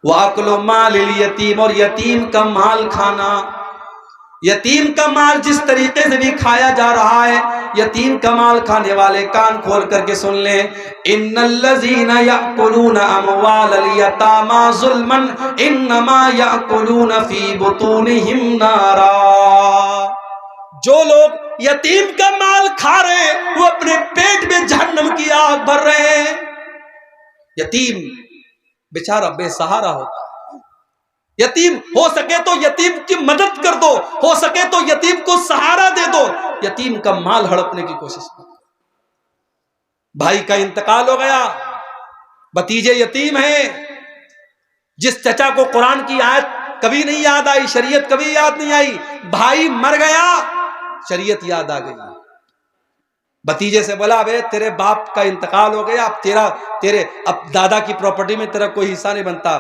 وَأَكْلُ مَالِ الْيَتِيمِ، اور یتیم کا مال کھانا. یتیم کا مال جس طریقے سے بھی کھایا جا رہا ہے، یتیم کا مال کھانے والے کان کھول کر کے سن لیں. ان الذین یأکلون اموال الیتامی ظلما انما یأکلون فی بطونہم نارا. جو لوگ یتیم کا مال کھا رہے ہیں وہ اپنے پیٹ میں جہنم کی آگ بھر رہے ہیں. یتیم بیچارہ بے سہارا ہوتا ہے. یتیم ہو سکے تو یتیم کی مدد کر دو، ہو سکے تو یتیم کو سہارا دے دو، یتیم کا مال ہڑپنے کی کوشش کرو. بھائی کا انتقال ہو گیا، بھتیجے یتیم ہیں. جس چچا کو قرآن کی آیت کبھی نہیں یاد آئی، شریعت کبھی یاد نہیں آئی، بھائی مر گیا، شریعت یاد آ گئی. بھتیجے سے بولا بے تیرے باپ کا انتقال ہو گیا، اب دادا کی پراپرٹی میں تیرا کوئی حصہ نہیں بنتا.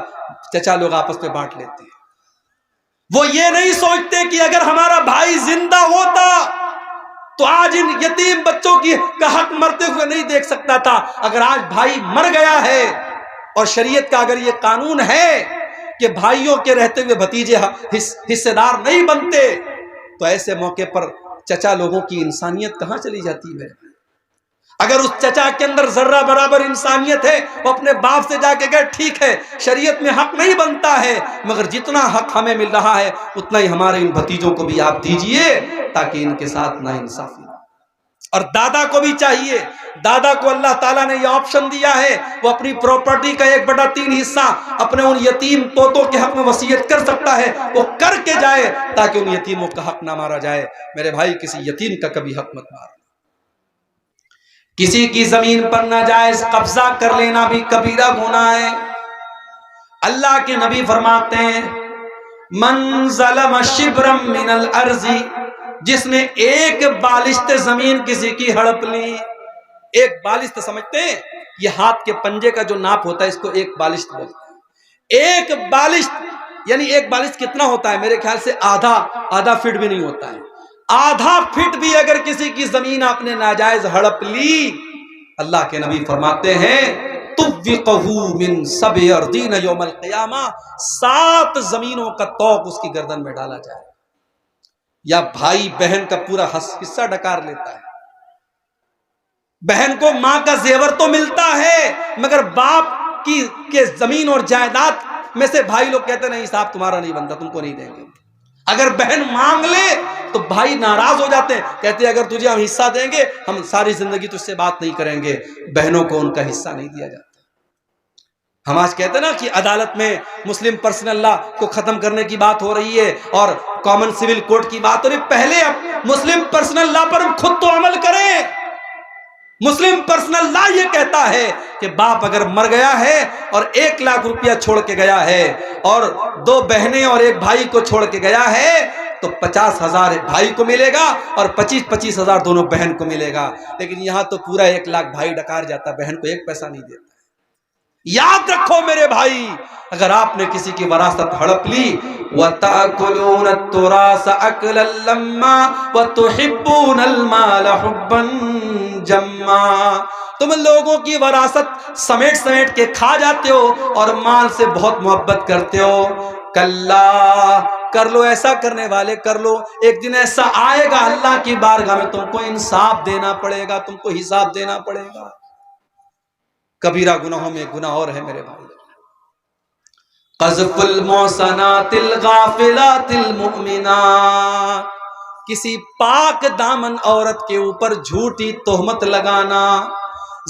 چچا لوگ آپس میں بانٹ لیتے ہیں. وہ یہ نہیں سوچتے کہ اگر ہمارا بھائی زندہ ہوتا تو آج ان یتیم بچوں کا حق مرتے ہوئے نہیں دیکھ سکتا تھا. اگر آج بھائی مر گیا ہے اور شریعت کا اگر یہ قانون ہے کہ بھائیوں کے رہتے ہوئے بھتیجے حصے دار نہیں بنتے، تو ایسے موقع پر چچا لوگوں کی انسانیت کہاں چلی جاتی ہے؟ اگر اس چچا کے اندر ذرہ برابر انسانیت ہے، وہ اپنے باپ سے جا کے کہے ٹھیک ہے شریعت میں حق نہیں بنتا ہے، مگر جتنا حق ہمیں مل رہا ہے اتنا ہی ہمارے ان بھتیجوں کو بھی آپ دیجئے تاکہ ان کے ساتھ ناانصافی نہ. اور دادا کو بھی چاہیے، دادا کو اللہ تعالیٰ نے یہ آپشن دیا ہے، وہ اپنی پراپرٹی کا 1/3 حصہ اپنے ان یتیم پوتوں کے حق میں وصیت کر سکتا ہے، وہ کر کے جائے تاکہ ان یتیموں کا حق نہ مارا جائے. میرے بھائی کسی یتیم کا کبھی حق مت مارنا. کسی کی زمین پر ناجائز قبضہ کر لینا بھی کبیرہ گناہ ہے. اللہ کے نبی فرماتے ہیں من ظلم شبرا من الارض، جس نے ایک بالشت زمین کسی کی ہڑپ لی. ایک بالشت سمجھتے ہیں؟ یہ ہاتھ کے پنجے کا جو ناپ ہوتا ہے اس کو ایک بالشت بولتے ہیں. ایک بالشت یعنی ایک بالشت کتنا ہوتا ہے؟ میرے خیال سے آدھا فٹ بھی نہیں ہوتا ہے. آدھا فٹ بھی اگر کسی کی زمین آپ نے ناجائز ہڑپ لی، اللہ کے نبی فرماتے ہیں تُوِّقَهُ مِن سَبْعِ أَرْضِينَ يَوْمَ الْقِيَامَةِ، 7 زمینوں کا طوق اس کی گردن میں ڈالا جائے. یا بھائی بہن کا پورا حصہ ڈکار لیتا ہے. بہن کو ماں کا زیور تو ملتا ہے مگر باپ کی زمین اور جائیداد میں سے بھائی لوگ کہتے نہیں صاحب تمہارا نہیں بنتا، تم کو نہیں دیں گے. اگر بہن مانگ لے تو بھائی ناراض ہو جاتے ہیں، کہتے ہیں اگر تجھے ہم حصہ دیں گے ہم ساری زندگی تجھ سے بات نہیں کریں گے. بہنوں کو ان کا حصہ نہیں دیا جاتا. ہم آج کہتے ہیں نا کہ عدالت میں مسلم پرسنل لا کو ختم کرنے کی بات ہو رہی ہے اور کامن سول کوڈ کی بات ہو رہی ہے. پہلے مسلم پرسنل لا پر ہم خود تو عمل کریں. مسلم پرسنل لا یہ کہتا ہے کہ باپ اگر مر گیا ہے اور 1 لاکھ روپیہ چھوڑ کے گیا ہے اور 2 بہنیں اور 1 بھائی کو چھوڑ کے گیا ہے تو 50,000 بھائی کو ملے گا اور 25,000 دونوں بہن کو ملے گا. لیکن یہاں تو پورا 1 لاکھ بھائی ڈکار جاتا، بہن کو 1 پیسہ نہیں دیتا. یاد رکھو میرے بھائی، اگر آپ نے کسی کی وراثت ہڑپ لی وَتَأْكُلُونَ التُّرَاثَ أَكْلًا لَمًّا وَتُحِبُّونَ الْمَالَ حُبًّا جَمًّا، تم لوگوں کی وراثت سمیٹ کے کھا جاتے ہو اور مال سے بہت محبت کرتے ہو. کلا، کر لو ایسا کرنے والے کر لو، ایک دن ایسا آئے گا اللہ کی بارگاہ میں تم کو انصاف دینا پڑے گا، تم کو حساب دینا پڑے گا. کبیرہ گناہوں میں گناہ اور ہے میرے بھائی. قذف المحصنات الغافلات المؤمنات، کسی پاک دامن عورت کے اوپر جھوٹی تہمت لگانا.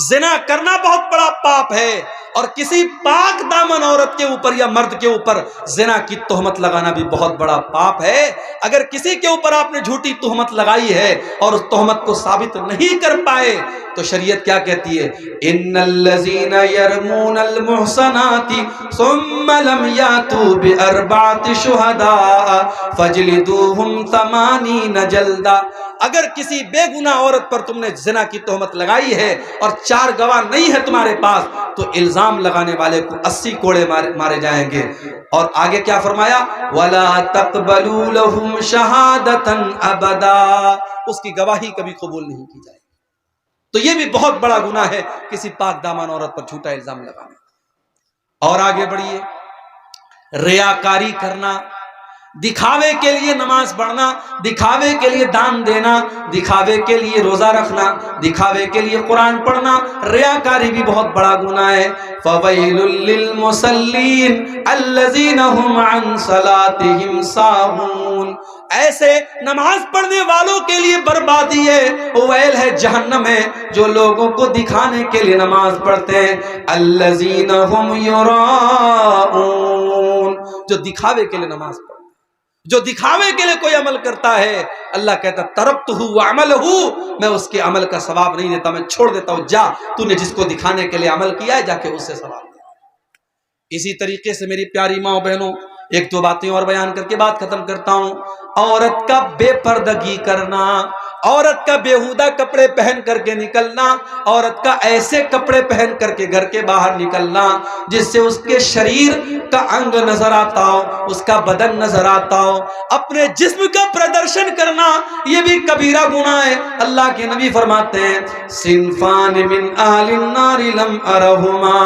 زنا کرنا بہت بڑا پاپ ہے اور کسی پاک دامن عورت کے اوپر یا مرد کے اوپر زنا کی تہمت لگانا بھی بہت بڑا پاپ ہے. اگر کسی کے اوپر آپ نے جھوٹی تہمت لگائی ہے اور اس تہمت کو ثابت نہیں کر پائے تو شریعت کیا کہتی ہے؟ ان الذین یرمون المحصنات ثم لم یاتوا باربعۃ شہداء فاجلدوہم 80 جلدہ. اگر کسی بے گناہ عورت پر تم نے زنا کی تہمت لگائی ہے اور 4 گواہ نہیں ہے تمہارے پاس تو الزام لگانے والے کو 80 کوڑے مارے جائیں گے. اور آگے کیا فرمایا؟ وَلَا تَقْبَلُوا لَهُمْ شَهَادَةً أَبَدًا، اس کی گواہی کبھی قبول نہیں کی جائے. تو یہ بھی بہت بڑا گناہ ہے کسی پاک دامن عورت پر جھوٹا الزام لگانا. اور آگے بڑھیے، ریاکاری کرنا، دکھاوے کے لیے نماز پڑھنا، دکھاوے کے لیے دان دینا، دکھاوے کے لیے روزہ رکھنا، دکھاوے کے لیے قرآن پڑھنا، ریاکاری بھی بہت بڑا گناہ ہے۔ فَوَيْلٌ لِّلْمُصَلِّينَ الَّذِينَ هُمْ عَنْ صَلَاتِهِمْ سَاهُونَ، ایسے نماز پڑھنے والوں کے لیے بربادی ہے، ویل ہے جہنم ہے، جو لوگوں کو دکھانے کے لیے نماز پڑھتے ہیں۔ الَّذِينَ هُمْ يُرَاءُونَ، جو دکھاوے کے لیے نماز پڑھتے ہیں، جو دکھاوے کے لیے کوئی عمل کرتا ہے، اللہ کہتا ترکتہ وعملہ، میں اس کے عمل کا ثواب نہیں دیتا، میں چھوڑ دیتا ہوں، جا تو نے جس کو دکھانے کے لیے عمل کیا ہے جا کے اس سے ثواب دے۔ اسی طریقے سے میری پیاری ماں بہنوں، ایک دو باتیں اور بیان کر کے بات ختم کرتا ہوں۔ عورت کا بے پردگی کرنا، عورت کا بیہودہ کپڑے پہن کر کے نکلنا، عورت کا ایسے کپڑے پہن کر کے گھر کے باہر نکلنا جس سے اس کے شریر کا انگ نظر آتا ہو، اس کا بدن نظر آتا ہو، اپنے جسم کا پردرشن کرنا، یہ بھی کبیرہ گناہ ہے۔ اللہ کے نبی فرماتے ہیں صنفان من اہل النار لم ارہما،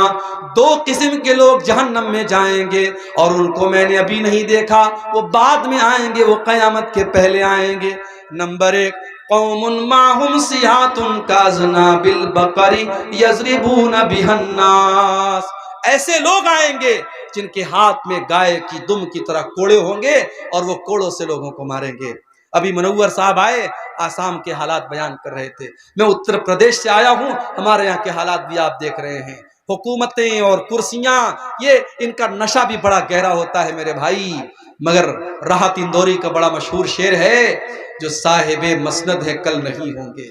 دو قسم کے لوگ جہنم میں جائیں گے اور ان کو میں نے ابھی نہیں دیکھا، وہ بعد میں آئیں گے، وہ قیامت کے پہلے آئیں گے۔ نمبر ایک، قوم معہم سیاۃ کاذناب البقر یضربون بها الناس، ایسے لوگ آئیں گے جن کے ہاتھ میں گائے کی دم کی طرح کوڑے ہوں گے اور وہ کوڑوں سے لوگوں کو ماریں گے۔ ابھی منور صاحب آئے، آسام کے حالات بیان کر رہے تھے، میں اتر پردیش سے آیا ہوں، ہمارے یہاں کے حالات بھی آپ دیکھ رہے ہیں، حکومتیں اور کرسیاں، یہ ان کا نشہ بھی بڑا گہرا ہوتا ہے میرے بھائی۔ مگر راحت اندوری کا بڑا مشہور شعر ہے، جو صاحب مسند ہے کل نہیں ہوں گے،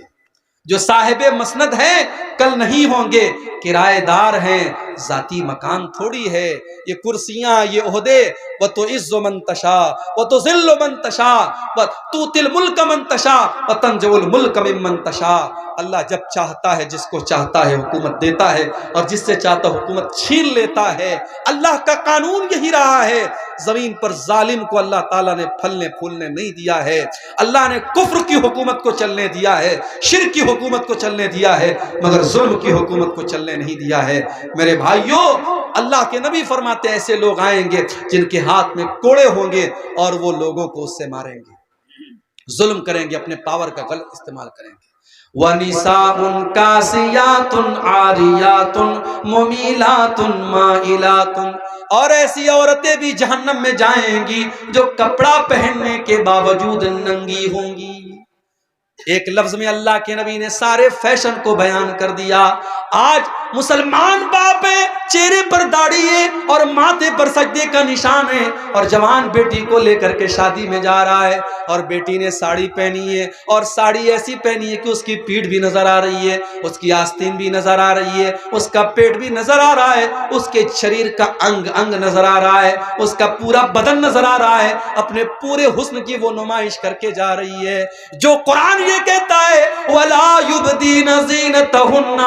جو صاحب مسند ہے کل نہیں ہوں گے، کرایہ دار ہیں ذاتی مکان تھوڑی ہے، یہ کرسیاں، یہ عہدے، وَتُعِزُّ مَن تَشَاءُ وَتُذِلُّ مَن تَشَاءُ وَتُؤْتِي الْمُلْكَ مَن تَشَاءُ وَتَنزِعُ الْمُلْكَ مِمَّن تَشَاءُ، اللہ جب چاہتا ہے جس کو چاہتا ہے حکومت دیتا ہے اور جس سے چاہتا حکومت چھین لیتا ہے۔ اللہ کا قانون یہی رہا ہے، زمین پر ظالم کو اللہ تعالیٰ نے پھلنے پھولنے نہیں دیا ہے، اللہ نے کفر کی حکومت کو چلنے دیا ہے، شرک کی حکومت کو چلنے دیا ہے، مگر ظلم کی حکومت کو چلنے نہیں دیا ہے۔ میرے بھائیوں، اللہ کے نبی فرماتے ہیں ایسے لوگ آئیں گے جن کے ہاتھ میں کوڑے ہوں گے اور وہ لوگوں کو اس سے ماریں گے، ظلم کریں گے، اپنے پاور کا غلط استعمال کریں گے۔ وَنِسَاءٌ كَاسِيَاتٌ عَارِيَاتٌ مُمِيلَاتٌ مَائِلَاتٌ، اور ایسی عورتیں بھی جہنم میں جائیں گی جو کپڑا پہننے کے باوجود ننگی ہوں گی۔ ایک لفظ میں اللہ کے نبی نے سارے فیشن کو بیان کر دیا۔ آج مسلمان باپ ہے، چہرے پر داڑھی ہے اور ماتھے پر سجدے کا نشان ہے، اور جوان بیٹی کو لے کر کے شادی میں جا رہا ہے، اور بیٹی نے ساڑی پہنی ہے، اور ساڑی ایسی پہنی ہے کہ اس کی پیٹھ بھی نظر آ رہی ہے، اس کی آستین بھی نظر آ رہی ہے، اس کا پیٹ بھی نظر آ رہا ہے، اس کے شریر کا انگ انگ نظر آ رہا ہے، اس کا پورا بدن نظر آ رہا ہے، اپنے پورے حسن کی وہ نمائش کر کے جا رہی ہے۔ جو قرآن یہ کہتا ہے وَلَا يُبْدِينَ زِينَتَهُنَّ،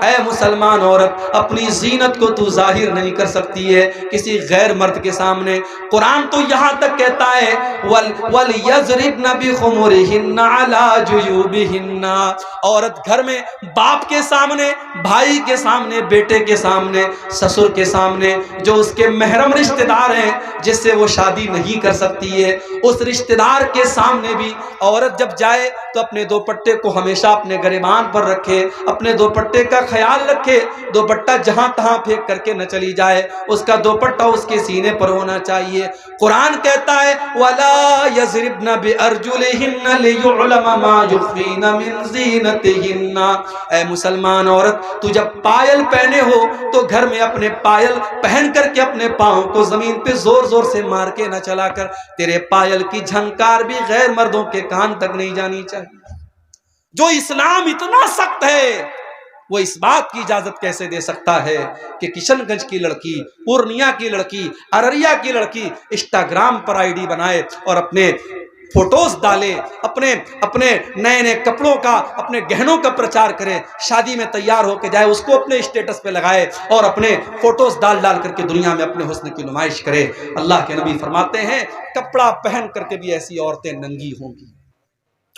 اے مسلمان عورت اپنی زینت کو تو ظاہر نہیں کر سکتی ہے کسی غیر مرد کے سامنے۔ قرآن تو یہاں تک کہتا ہے وَلْيَضْرِبْنَ بِخُمُرِهِنَّ عَلَى جُيُوبِهِنَّ، عورت گھر میں باپ کے سامنے، بھائی کے سامنے، بیٹے کے سامنے، سسر کے سامنے، جو اس کے محرم رشتہ دار ہیں جس سے وہ شادی نہیں کر سکتی ہے، اس رشتہ دار کے سامنے بھی عورت جب جائے تو اپنے دوپٹے کو ہمیشہ اپنے گریبان پر رکھے، اپنے دوپٹے کا خیال رکھے، دوپٹہ جہاں تہاں پھینک کر کے نہ چلی جائے، اس کا دوپٹہ اس کے سینے پر ہونا چاہیے۔ قرآن کہتا ہے وَلَا يَضْرِبْنَ بِأَرْجُلِهِنَّ لِيُعْلَمَ مَا يُخْفِينَ مِنْ زِينَتِهِنَّ، اے مسلمان عورت تو جب پائل پہنے ہو تو گھر میں اپنے پائل پہن کر کے اپنے پاؤں کو زمین پہ زور زور سے مار کے نہ چلا کر، تیرے پائل کی جھنکار بھی غیر مردوں کے کان تک نہیں جانی چاہیے۔ جو اسلام اتنا سخت ہے وہ اس بات کی اجازت کیسے دے سکتا ہے کہ کشن گنج کی لڑکی، پورنیا کی لڑکی، ارریا کی لڑکی انسٹاگرام پر آئی ڈی بنائے اور اپنے فوٹوز ڈالے، اپنے نئے نئے کپڑوں کا، اپنے گہنوں کا پرچار کرے، شادی میں تیار ہو کے جائے، اس کو اپنے اسٹیٹس پہ لگائے اور اپنے فوٹوز ڈال کر کے دنیا میں اپنے حسن کی نمائش کرے۔ اللہ کے نبی فرماتے ہیں کپڑا پہن کر کے بھی ایسی عورتیں ننگی ہوں گی۔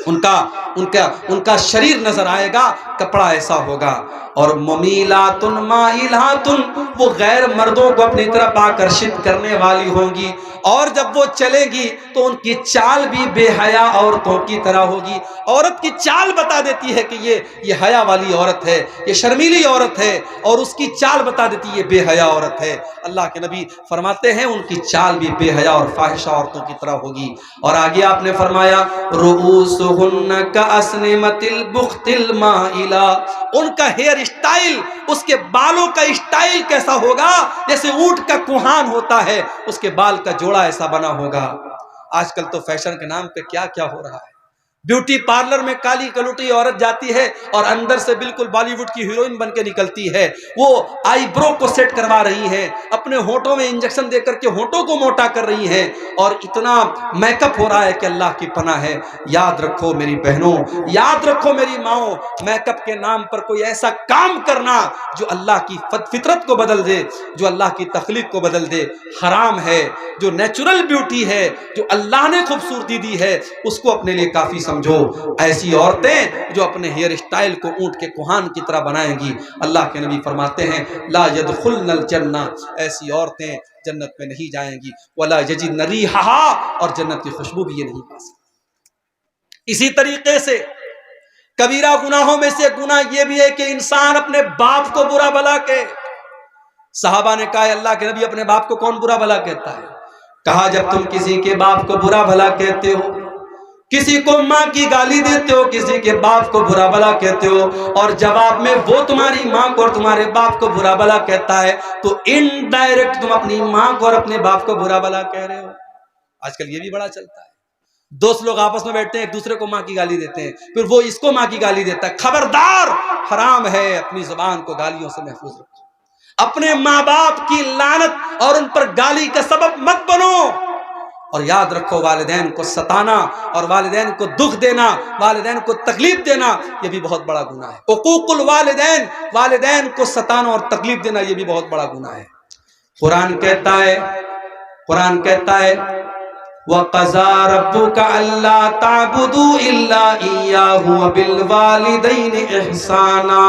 ان کا شریر نظر آئے گا، کپڑا ایسا ہوگا۔ اور ممیلاتن مائلاتن، وہ غیر مردوں کو اپنی طرف آکرشت کرنے والی ہوں گی، اور جب وہ چلے گی تو ان کی چال بھی بے حیا عورتوں کی طرح ہوگی۔ عورت کی چال بتا دیتی ہے کہ یہ حیا والی عورت ہے، یہ شرمیلی عورت ہے، اور اس کی چال بتا دیتی ہے یہ بے حیا عورت ہے۔ اللہ کے نبی فرماتے ہیں ان کی چال بھی بے حیا اور فاحشہ عورتوں کی طرح ہوگی۔ اور آگے آپ نے فرمایا رؤوسہن کاسنمۃ البخت المائلہ، ان کا ہیئر اسٹائل، اس کے بالوں کا اسٹائل کیسا ہوگا؟ جیسے اونٹ کا کوہان ہوتا ہے، اس کے بال کا جوڑا ایسا بنا ہوگا۔ آج کل تو فیشن کے نام پہ کیا کیا ہو رہا ہے۔ بیوٹی پارلر میں کالی کلوٹی عورت جاتی ہے اور اندر سے بالکل بالی ووڈ کی ہیروئن بن کے نکلتی ہے۔ وہ آئی برو کو سیٹ کروا رہی ہے، اپنے ہونٹوں میں انجیکشن دے کر کے ہونٹوں کو موٹا کر رہی ہے، اور اتنا میک اپ ہو رہا ہے کہ اللہ کی پناہ ہے۔ یاد رکھو میری بہنوں، یاد رکھو میری ماؤں، میک اپ کے نام پر کوئی ایسا کام کرنا جو اللہ کی فطرت کو بدل دے، جو اللہ کی تخلیق کو بدل دے، حرام ہے۔ جو نیچرل بیوٹی ہے، جو اللہ نے خوبصورتی دی ہے، اس کو اپنے لیے کافی سمجھو۔ ایسی عورتیں جو اپنے ہیئر اسٹائل کو اونٹ کے کوہان کی طرح بنائیں گی، اللہ کے نبی فرماتے ہیں لا يدخلن الجنہ، ایسی عورتیں جنت میں نہیں جائیں گی، ولا یجدن ریحہا، اور جنت کی خوشبو بھی یہ نہیں پا سکتی۔ اسی طریقے سے کبیرہ گناہوں میں سے گناہ یہ بھی ہے کہ انسان اپنے باپ کو برا بھلا کہے۔ صحابہ نے کہا اللہ کے نبی اپنے باپ کو کون برا بھلا کہتا ہے؟ کہا جب تم کسی کے باپ کو برا بھلا کہتے ہو، کسی کو ماں کی گالی دیتے ہو، کسی کے باپ کو برا بھلا کہتے ہو، اور جواب میں وہ تمہاری ماں کو اور تمہارے باپ کو برا بھلا کہتا ہے، تو انڈائریکٹ تم اپنی ماں کو اور اپنے باپ کو برا بھلا کہہ رہے ہو۔ آج کل یہ بھی بڑا چلتا ہے، دوست لوگ آپس میں بیٹھتے ہیں، ایک دوسرے کو ماں کی گالی دیتے ہیں، پھر وہ اس کو ماں کی گالی دیتا ہے۔ خبردار، حرام ہے، اپنی زبان کو گالیوں سے محفوظ رکھو، اپنے ماں باپ کی لعنت اور ان پر گالی کا سبب مت بنو۔ اور یاد رکھو والدین کو ستانا اور والدین کو دکھ دینا، والدین کو تکلیف دینا، یہ بھی بہت بڑا گناہ ہے۔ حقوق الوالدین، والدین کو ستانا اور تکلیف دینا یہ بھی بہت بڑا گناہ ہے۔ قرآن کہتا ہے وَقَضَىٰ رَبُّكَ أَلَّا تَعْبُدُوا إِلَّا إِيَّاهُ وَبِالْوَالِدَيْنِ إِحْسَانًا،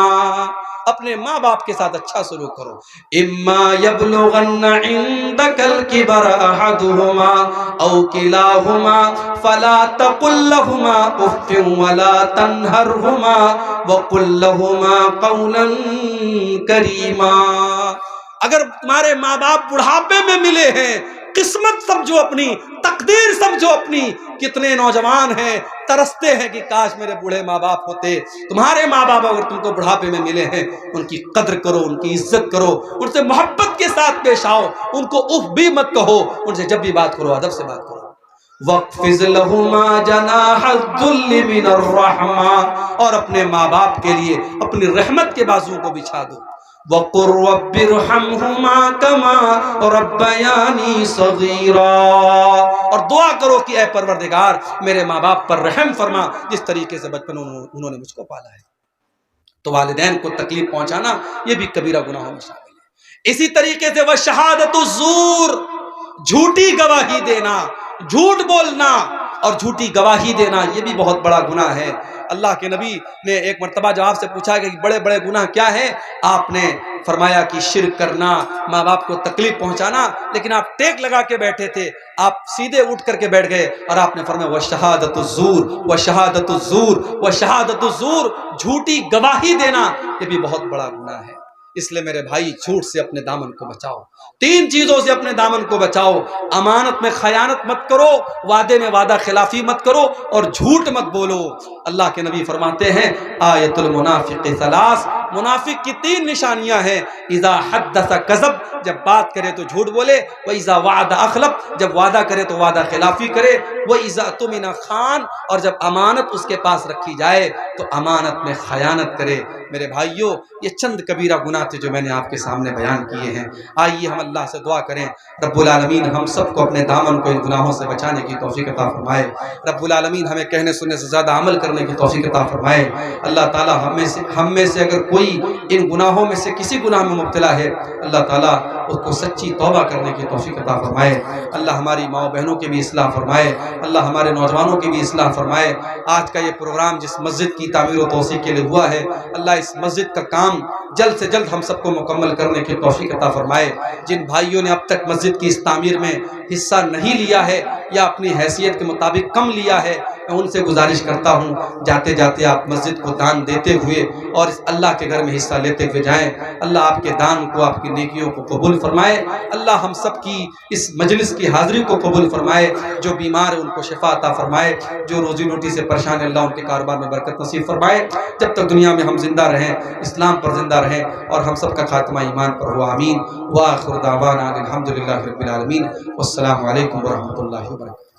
اپنے ماں باپ کے ساتھ اچھا سلوک کرو۔ اِمَّا يَبْلُغَنَّ عِندَكَ الْكِبَرَ أَحَدُهُمَا أَوْ كِلَاهُمَا فَلَا تَقُل لَّهُمَا أُفٍّ وَلَا تَنْهَرْهُمَا وَقُل لَّهُمَا قَوْلًا كَرِيمًا۔ اگر تمہارے ماں باپ بڑھاپے میں ملے ہیں، قسمت سمجھو اپنی، تقدیر سمجھو اپنی۔ کتنے نوجوان ہیں ترستے ہیں کہ کاش میرے بوڑھے ماں باپ ہوتے۔ تمہارے ماں باپ اگر تم کو بڑھاپے میں ملے ہیں، ان کی قدر کرو، ان کی عزت کرو، ان سے محبت کے ساتھ پیش آؤ، ان کو اف بھی مت کہو، ان سے جب بھی بات کرو ادب سے بات کرو۔ وَاخْفِضْ لَهُمَا جَنَاحَ الذُّلِّ مِنَ الرَّحْمَةِ، اور اپنے ماں باپ کے لیے اپنی رحمت کے بازو کو بچھا دو۔ وَقُلْ رَبِّ ارْحَمْهُمَا كَمَا رَبَّيَانِي صَغِيرًا، اور دعا کرو کہ اے پروردگار میرے ماں باپ پر رحم فرما جس طریقے سے بچپن انہوں نے مجھ کو پالا ہے۔ تو والدین کو تکلیف پہنچانا یہ بھی کبیرہ گناہوں میں شامل ہے۔ اسی طریقے سے وَشَهَادَةُ الزُّورِ، جھوٹی گواہی دینا، جھوٹ بولنا اور جھوٹی گواہی دینا یہ بھی بہت بڑا گناہ ہے۔ اللہ کے نبی نے ایک مرتبہ جب آپ سے پوچھا کہ بڑے بڑے گناہ کیا ہیں، آپ نے فرمایا کہ شرک کرنا، ماں باپ کو تکلیف پہنچانا، لیکن آپ ٹیک لگا کے بیٹھے تھے، آپ سیدھے اٹھ کر کے بیٹھ گئے اور آپ نے فرمایا وَشَهَادَةُ الزُّورِ وَشَهَادَةُ الزُّورِ وَشَهَادَةُ الزُّورِ، جھوٹی گواہی دینا یہ بھی بہت بڑا گناہ ہے۔ اس لیے میرے بھائی جھوٹ سے اپنے دامن کو بچاؤ، تین چیزوں سے اپنے دامن کو بچاؤ، امانت میں خیانت مت کرو، وعدے میں وعدہ خلافی مت کرو، اور جھوٹ مت بولو۔ اللہ کے نبی فرماتے ہیں آیت المنافق ثلاث، منافق کی تین نشانیاں ہیں، اذا حدث کذب، جب بات کرے تو جھوٹ بولے، واذا وعد اخلف، جب وعدہ کرے تو وعدہ خلافی کرے، واذا اؤتمن خان، اور جب امانت اس کے پاس رکھی جائے تو امانت میں خیانت کرے۔ میرے بھائیوں یہ چند کبیرہ گناہ تھے جو میں نے آپ کے سامنے بیان کیے ہیں۔ آئیے ہم اللہ سے دعا کریں رب العالمین ہم سب کو اپنے دامن کو ان گناہوں سے بچانے کی توفیق عطا فرمائے۔ رب العالمین ہمیں کہنے سننے سے زیادہ عمل کرنے کرنے کی توفیق عطا فرمائے۔ اللہ تعالیٰ ہم میں سے اگر کوئی ان گناہوں میں سے کسی گناہ میں مبتلا ہے، اللہ تعالیٰ اس کو سچی توبہ کرنے کی توفیق عطا فرمائے۔ اللہ ہماری ماں بہنوں کی بھی اصلاح فرمائے، اللہ ہمارے نوجوانوں کی بھی اصلاح فرمائے۔ آج کا یہ پروگرام جس مسجد کی تعمیر و توسیع کے لیے ہوا ہے، اللہ اس مسجد کا کام جلد سے جلد ہم سب کو مکمل کرنے کی توفیق عطا فرمائے۔ جن بھائیوں نے اب تک مسجد کی اس تعمیر میں حصہ نہیں لیا ہے یا اپنی حیثیت کے مطابق کم لیا ہے، میں ان سے گزارش کرتا ہوں جاتے جاتے آپ مسجد کو دان دیتے ہوئے اور اس اللہ کے گھر میں حصہ لیتے ہوئے جائیں۔ اللہ آپ کے دان کو، آپ کی نیکیوں کو قبول فرمائے۔ اللہ ہم سب کی اس مجلس کی حاضری کو قبول فرمائے۔ جو بیمار ہیں ان کو شفا عطا فرمائے، جو روزی روٹی سے پریشان ہیں اللہ ان کے کاروبار میں برکت نصیب فرمائے۔ جب تک دنیا میں ہم زندہ رہیں، اسلام پر زندہ رہیں اور ہم سب کا خاتمہ ایمان پر ہو، آمین۔ وآخر دعوانا الحمدللہ رب العالمین۔ والسلام علیکم ورحمۃ اللہ وبرکاتہ۔